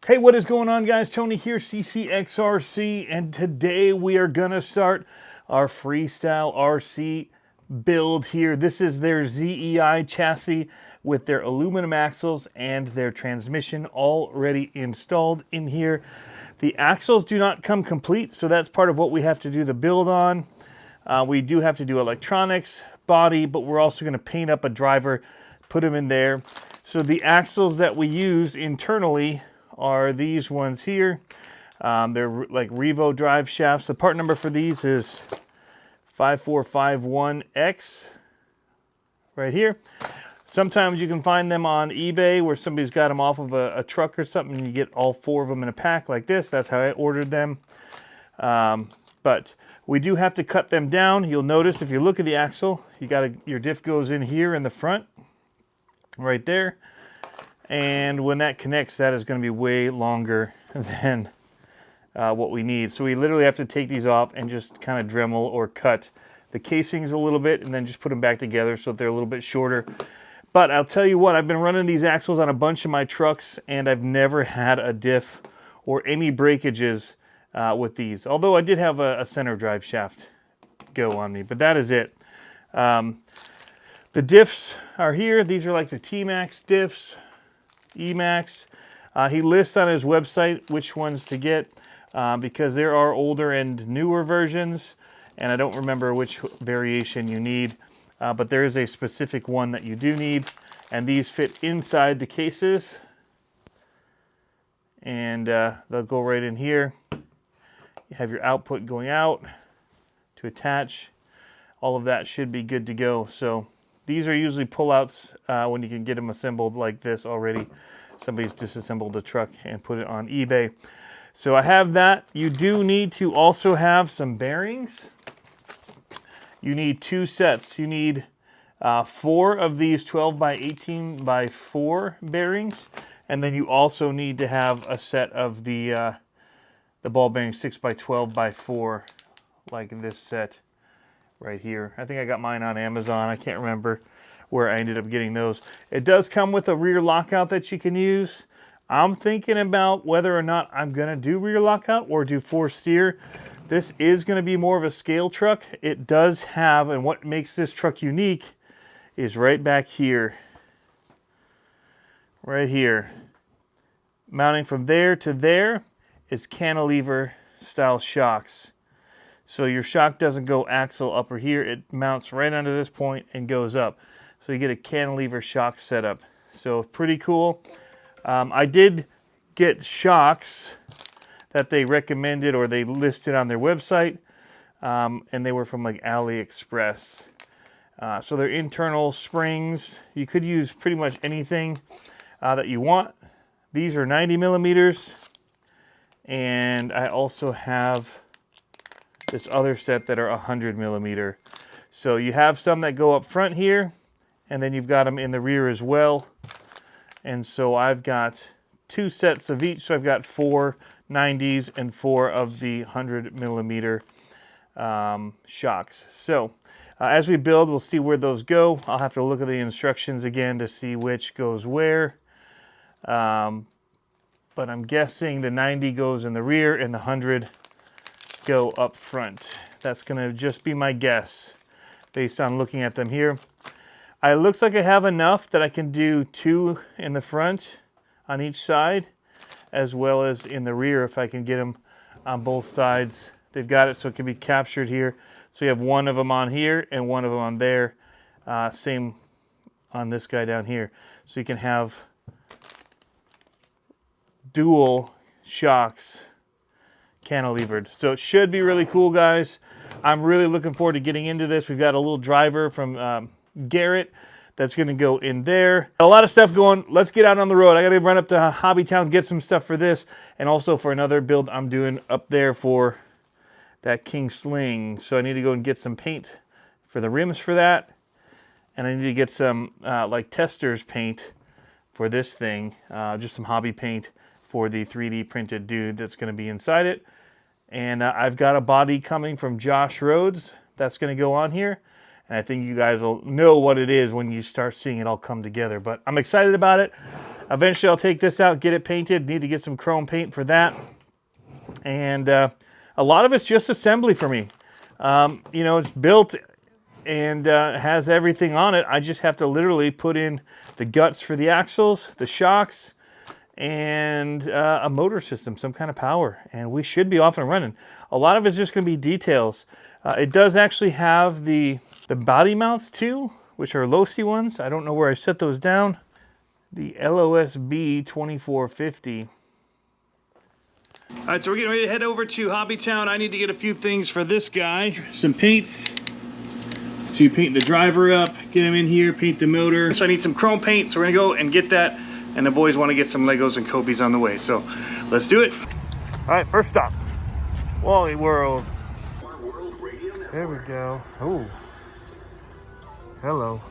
Hey, what is going on, guys? Tony here, CCxRC, and today we are going to start our Freestyle RC build here. This is their ZEI chassis with their aluminum axles and their transmission already installed in here. The axles do not come complete, so that's part of what we have to do the build on. We do have to do electronics, body, but we're also going to paint up a driver, put them in there. So the axles that we use internally are these ones here. They're like Revo drive shafts. The part number for these is 5451X right here. Sometimes you can find them on eBay where somebody's got them off of a truck or something, and you get all four of them in a pack like this. That's how I ordered them. But we do have to cut them down. You'll notice if you look at the axle, your diff goes in here in the front, right there. And when that connects, that is going to be way longer than what we need. So we literally have to take these off and just kind of Dremel or cut the casings a little bit and then just put them back together so that they're a little bit shorter. But I'll tell you what, I've been running these axles on a bunch of my trucks and I've never had a diff or any breakages with these. Although I did have a center drive shaft go on me, but that is it. The diffs are here. These are like the T-Max diffs. Emax. He lists on his website which ones to get because there are older and newer versions, and I don't remember which variation you need, but there is a specific one that you do need, and these fit inside the cases, and they'll go right in here. You have your output going out to attach. All of that should be good to go. So these are usually pullouts when you can get them assembled like this already. Somebody's disassembled the truck and put it on eBay. So I have that. You do need to also have some bearings. You need two sets. You need 4 of these 12 by 18 by 4 bearings. And then you also need to have a set of the ball bearings 6 by 12 by 4, like this set right here. I think I got mine on Amazon. I can't remember where I ended up getting those. It does come with a rear lockout that you can use. I'm thinking about whether or not I'm gonna do rear lockout or do forced steer. This is gonna be more of a scale truck. It does have, and what makes this truck unique is right back here. Right here. Mounting from there to there is cantilever style shocks. So your shock doesn't go axle up or here. It mounts right under this point and goes up. So you get a cantilever shock setup. So pretty cool. I did get shocks that they recommended or they listed on their website. And they were from like AliExpress. So they're internal springs. You could use pretty much anything that you want. These are 90 millimeters. And I also have this other set that are 100 millimeter. So you have some that go up front here, and then you've got them in the rear as well. And so I've got 2 sets of each. So I've got 4 90s and 4 of the 100 millimeter shocks. So as we build, we'll see where those go. I'll have to look at the instructions again to see which goes where. But I'm guessing the 90 goes in the rear and the 100 go up front. That's gonna just be my guess based on looking at them here. It looks like I have enough that I can do 2 in the front on each side, as well as in the rear if I can get them on both sides. They've got it so it can be captured here. So you have one of them on here and one of them on there. Same on this guy down here. So you can have dual shocks cantilevered. So it should be really cool, guys. I'm really looking forward to getting into this. We've got a little driver from Garrett that's going to go in there. A lot of stuff going. Let's get out on the road. I got to run up to Hobbytown, get some stuff for this, and also for another build I'm doing up there for that King Sling. So I need to go and get some paint for the rims for that, and I need to get some like testers paint for this thing, just some hobby paint for the 3D printed dude that's going to be inside it. And I've got a body coming from Josh Rhodes that's going to go on here. And I think you guys will know what it is when you start seeing it all come together. But I'm excited about it. Eventually I'll take this out, get it painted. Need to get some chrome paint for that. And a lot of it's just assembly for me. You know, it's built and has everything on it. I just have to literally put in the guts for the axles, the shocks, and a motor system, some kind of power, and we should be off and running. A lot of it's just going to be details. It does actually have the body mounts too, which are Losi ones. I don't know where I set those down. The LOSB 2450. All right, so we're getting ready to head over to Hobbytown. I need to get a few things for this guy. Some paints to paint the driver up, get him in here, paint the motor. So I need some chrome paint, so we're gonna go and get that. And the boys want to get some Legos and Kobe's on the way. So let's do it. All right, first stop. Wally World. There we go. Oh. Hello.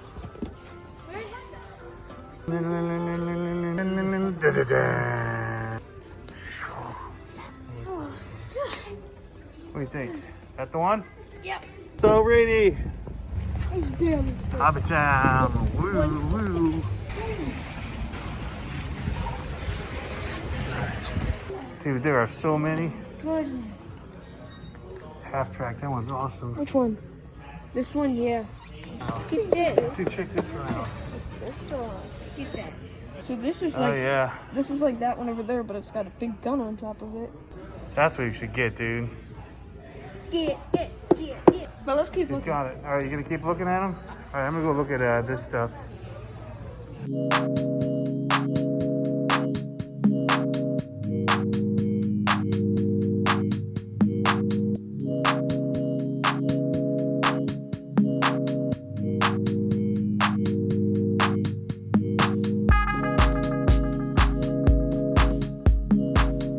What do you think? That the one? Yep. So ready. It's barely still. Hobbytown. Woo, woo. Dude, there are so many. Goodness. Half track, that one's awesome. Which one? This one, yeah. Get this. Dude, check this one out. Just this one. Get that. So this is like, Oh yeah. this is like that one over there, but it's got a big gun on top of it. That's what you should get, dude. Get. But let's keep He's looking. got it. All right, you gonna keep looking at him? All right, I'm gonna go look at this stuff.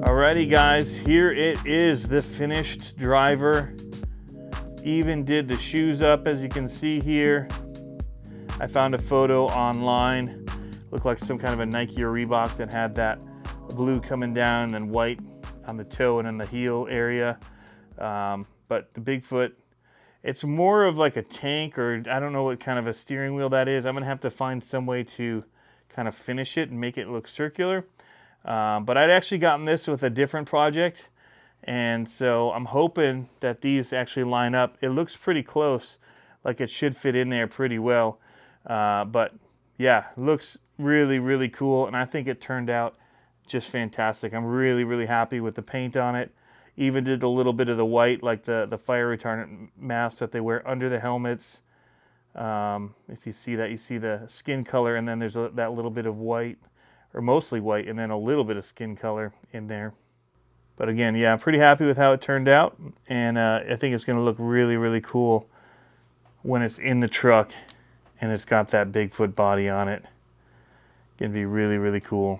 Alrighty guys, here it is, the finished driver. Even did the shoes up, as you can see here. I found a photo online. Looked like some kind of a Nike or Reebok that had that blue coming down and then white on the toe and in the heel area. But the Bigfoot, it's more of like a tank, or I don't know what kind of a steering wheel that is. I'm gonna have to find some way to kind of finish it and make it look circular. But I'd actually gotten this with a different project, and so I'm hoping that these actually line up. It looks pretty close, like it should fit in there pretty well. But yeah, it looks really, really cool, and I think it turned out just fantastic. I'm really, really happy with the paint on it. Even did a little bit of the white, like the fire retardant mask that they wear under the helmets. If you see that, you see the skin color, and then there's that little bit of white, or mostly white, and then a little bit of skin color in there. But again, yeah, I'm pretty happy with how it turned out, and I think it's going to look really, really cool when it's in the truck and it's got that Bigfoot body on it. Going to be really, really cool.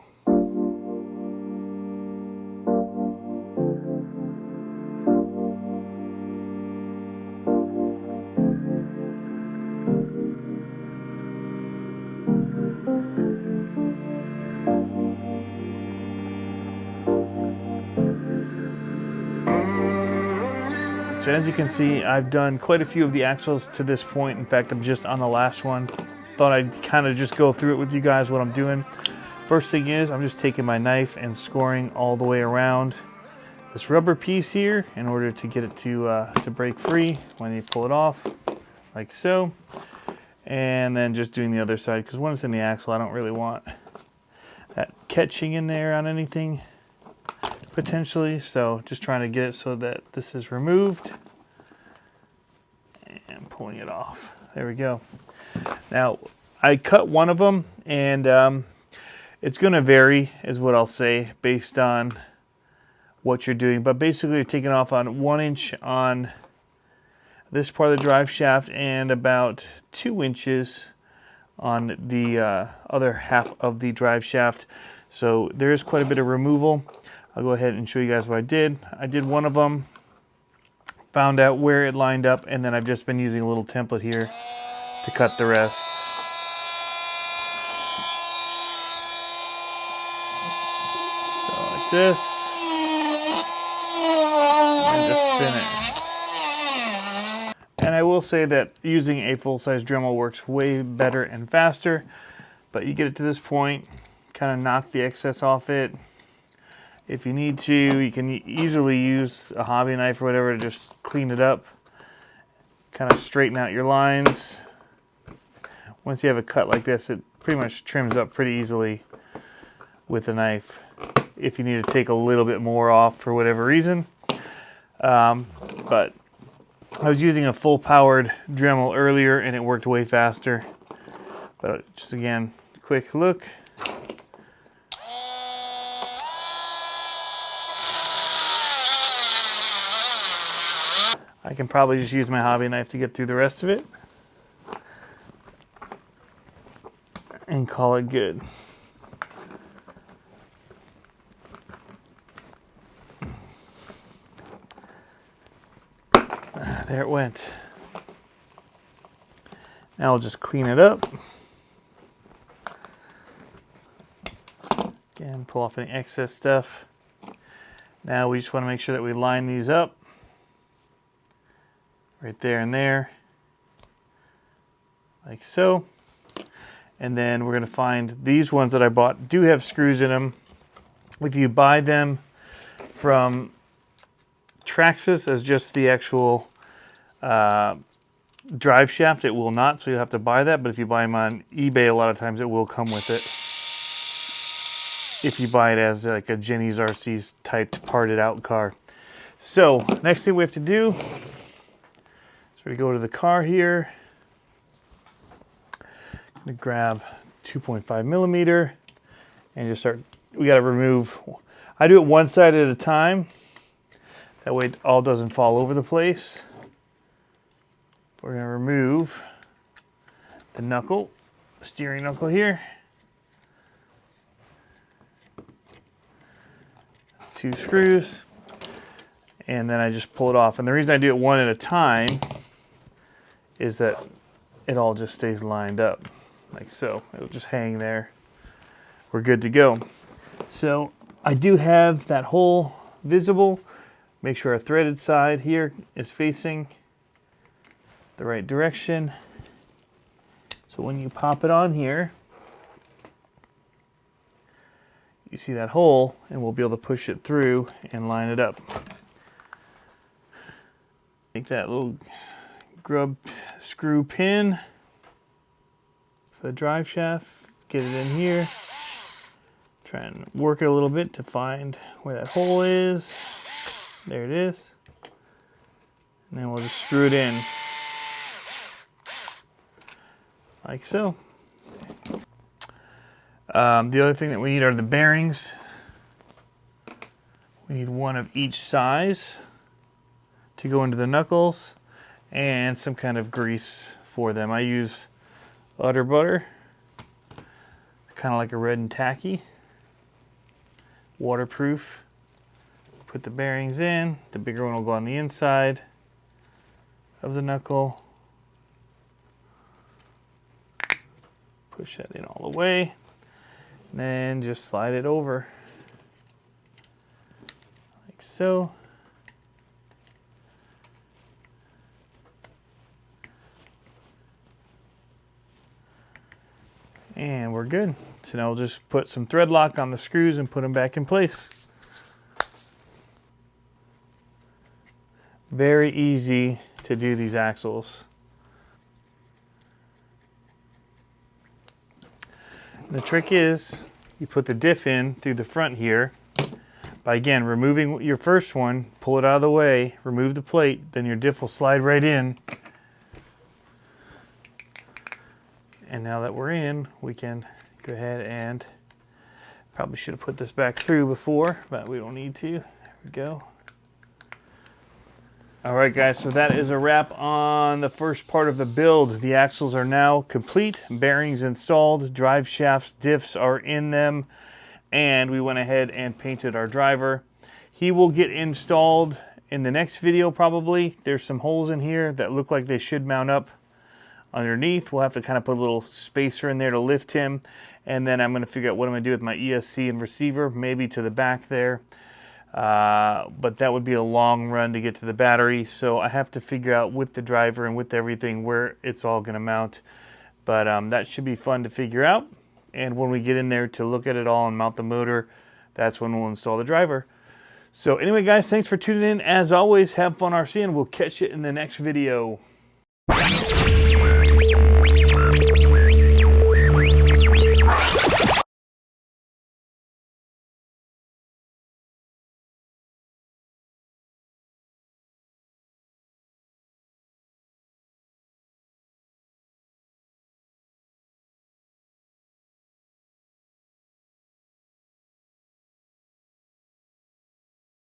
So as you can see, I've done quite a few of the axles to this point. In fact, I'm just on the last one. Thought I'd kind of just go through it with you guys, what I'm doing. First thing is, I'm just taking my knife and scoring all the way around this rubber piece here in order to get it to break free when you pull it off, like so. And then just doing the other side, because when it's in the axle, I don't really want that catching in there on anything, potentially. So just trying to get it so that this is removed and pulling it off. There we go. Now I cut one of them, and it's going to vary, is what I'll say, based on what you're doing. But basically you're taking off on 1 inch on this part of the drive shaft and about 2 inches on the other half of the drive shaft. So there is quite a bit of removal. I'll go ahead and show you guys what I did. I did one of them, found out where it lined up, and then I've just been using a little template here to cut the rest. So like this, and just spin it. And I will say that using a full-size Dremel works way better and faster, but you get it to this point, kind of knock the excess off it. If you need to, you can easily use a hobby knife or whatever to just clean it up. Kind of straighten out your lines. Once you have a cut like this, it pretty much trims up pretty easily with a knife. If you need to take a little bit more off for whatever reason. But I was using a full powered Dremel earlier and it worked way faster. But just again, quick look. I can probably just use my hobby knife to get through the rest of it and call it good. There it went. Now I'll just clean it up. Again, pull off any excess stuff. Now we just want to make sure that we line these up. Right there and there. Like so. And then we're going to find these ones that I bought do have screws in them. If you buy them from Traxxas as just the actual drive shaft, it will not, so you'll have to buy that. But if you buy them on eBay, a lot of times it will come with it. If you buy it as like a Jenny's RC type parted out car. So next thing we have to do is we go to the car here. I'm gonna grab 2.5 millimeter and just start. We got to remove. I do it one side at a time. That way it all doesn't fall over the place. We're going to remove the knuckle, steering knuckle here. 2 screws. And then I just pull it off. And the reason I do it one at a time is that it all just stays lined up. Like so. It'll just hang there. We're good to go. So I do have that hole visible. Make sure our threaded side here is facing the right direction. So when you pop it on here, you see that hole and we'll be able to push it through and line it up. Take that little grub screw pin for the drive shaft, get it in here, try and work it a little bit to find where that hole is. There it is. And then we'll just screw it in. Like so. The other thing that we need are the bearings. We need one of each size to go into the knuckles and some kind of grease for them. I use Utter Butter. It's kind of like a red and tacky. Waterproof. Put the bearings in. The bigger one will go on the inside of the knuckle. Push that in all the way. And then just slide it over. Like so. And we're good. So now we'll just put some thread lock on the screws and put them back in place. Very easy to do these axles. The trick is you put the diff in through the front here by again removing your first one, pull it out of the way, remove the plate, then your diff will slide right in. And now that we're in, we can go ahead and probably should have put this back through before, but we don't need to. There we go. All right, guys, so that is a wrap on the first part of the build. The axles are now complete, bearings installed, drive shafts, diffs are in them, and we went ahead and painted our driver. He will get installed in the next video probably. There's some holes in here that look like they should mount up underneath. We'll have to kind of put a little spacer in there to lift him, and then I'm going to figure out what I'm going to do with my ESC and receiver, maybe to the back there. But that would be a long run to get to the battery, so I have to figure out with the driver and with everything where it's all going to mount. But that should be fun to figure out. And when we get in there to look at it all and mount the motor, that's when we'll install the driver. So anyway, guys, thanks for tuning in. As always, have fun RC, and we'll catch you in the next video.